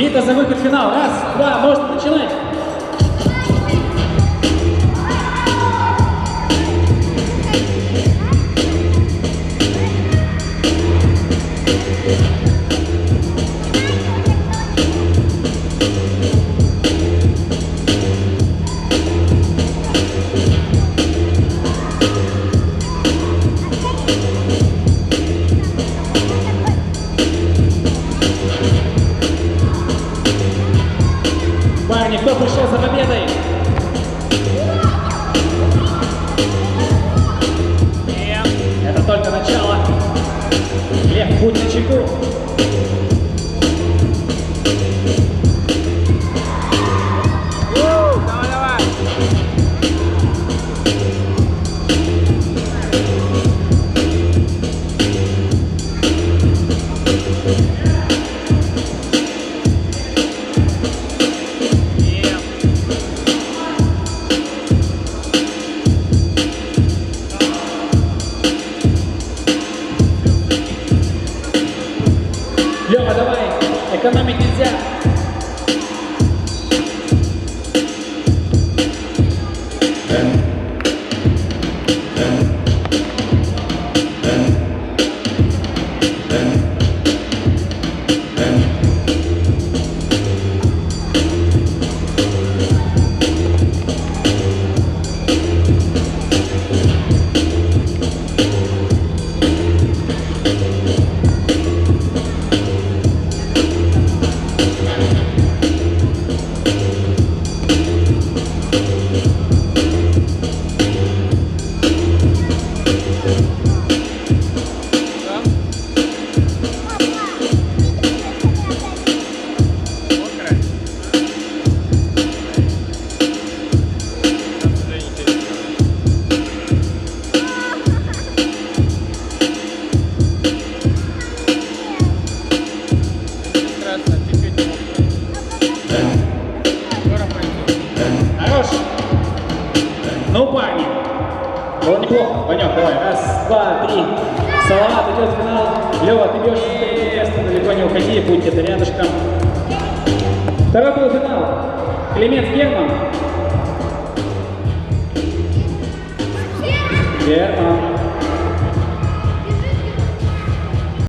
Битва за выход в финал. Раз, два, можно начинать. Парни, кто пришел за победой? Нет, это только начало. Лев, будь начеку. Давай. Лева, давай, экономить нельзя. Хорош. Ну, парни. Было неплохо. Ванек, давай. Раз, два, три. Салават идет в финал. Лева, ты бьешь с третьего места. Далеко не уходи, будь где-то рядышком. Второй полуфинал. Климент Герман. Герман.